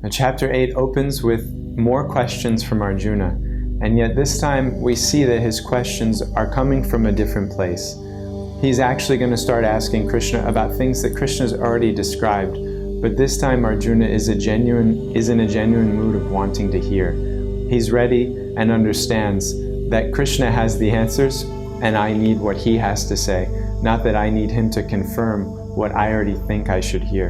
Now, chapter 8 opens with more questions from Arjuna, and yet this time we see that his questions are coming from a different place. He's actually going to start asking Krishna about things that Krishna's already described, but this time Arjuna is in a genuine mood of wanting to hear. He's ready and understands that Krishna has the answers, and I need what he has to say, not that I need him to confirm what I already think I should hear.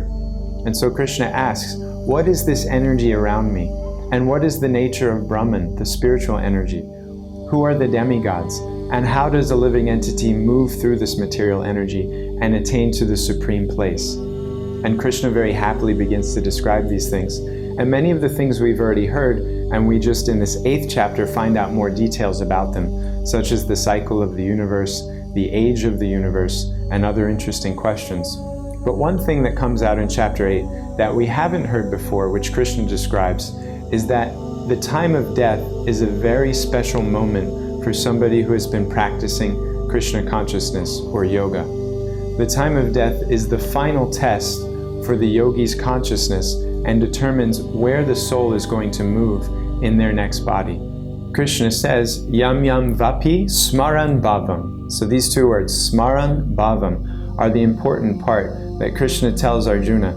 And so Krishna asks, what is this energy around me? And what is the nature of Brahman, the spiritual energy? Who are the demigods? And how does a living entity move through this material energy and attain to the supreme place? And Krishna very happily begins to describe these things. And many of the things we've already heard, and we just in this 8th chapter find out more details about them, such as the cycle of the universe, the age of the universe, and other interesting questions. But one thing that comes out in chapter 8 that we haven't heard before, which Krishna describes, is that the time of death is a very special moment for somebody who has been practicing Krishna consciousness or yoga. The time of death is the final test for the yogi's consciousness and determines where the soul is going to move in their next body. Krishna says, Yam Yam Vapi Smaran Bhavam. So these two words, Smaran Bhavam, are the important part that Krishna tells Arjuna.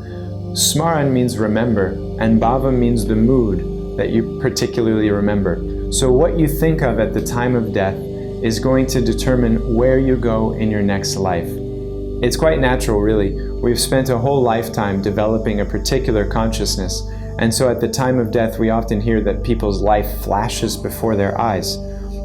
Smaran means remember, and Bhavam means the mood that you particularly remember. So what you think of at the time of death is going to determine where you go in your next life. It's quite natural, really. We've spent a whole lifetime developing a particular consciousness, and so at the time of death we often hear that people's life flashes before their eyes.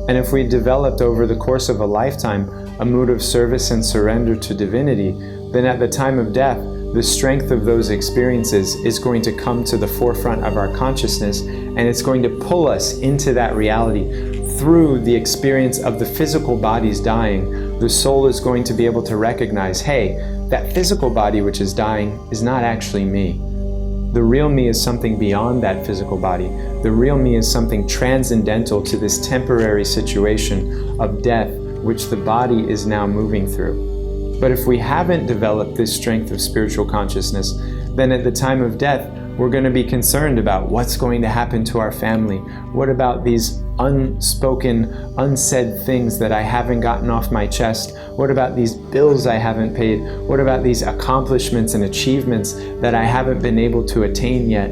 And if we developed over the course of a lifetime a mood of service and surrender to divinity, then at the time of death, the strength of those experiences is going to come to the forefront of our consciousness, and it's going to pull us into that reality. Through the experience of the physical body's dying, the soul is going to be able to recognize, hey, that physical body which is dying is not actually me. The real me is something beyond that physical body. The real me is something transcendental to this temporary situation of death which the body is now moving through. But if we haven't developed this strength of spiritual consciousness, then at the time of death, we're going to be concerned about what's going to happen to our family. What about these unspoken, unsaid things that I haven't gotten off my chest? What about these bills I haven't paid? What about these accomplishments and achievements that I haven't been able to attain yet?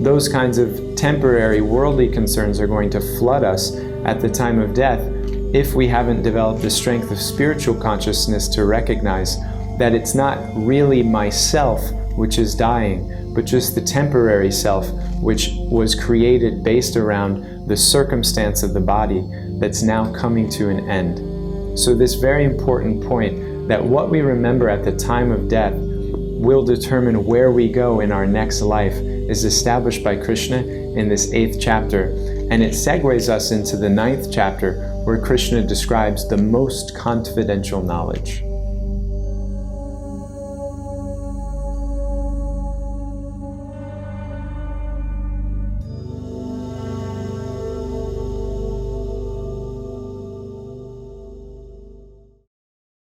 Those kinds of temporary worldly concerns are going to flood us at the time of death if we haven't developed the strength of spiritual consciousness to recognize that it's not really myself which is dying, but just the temporary self which was created based around the circumstance of the body that's now coming to an end. So this very important point that what we remember at the time of death will determine where we go in our next life is established by Krishna in this 8th chapter, and it segues us into the 9th chapter where Krishna describes the most confidential knowledge.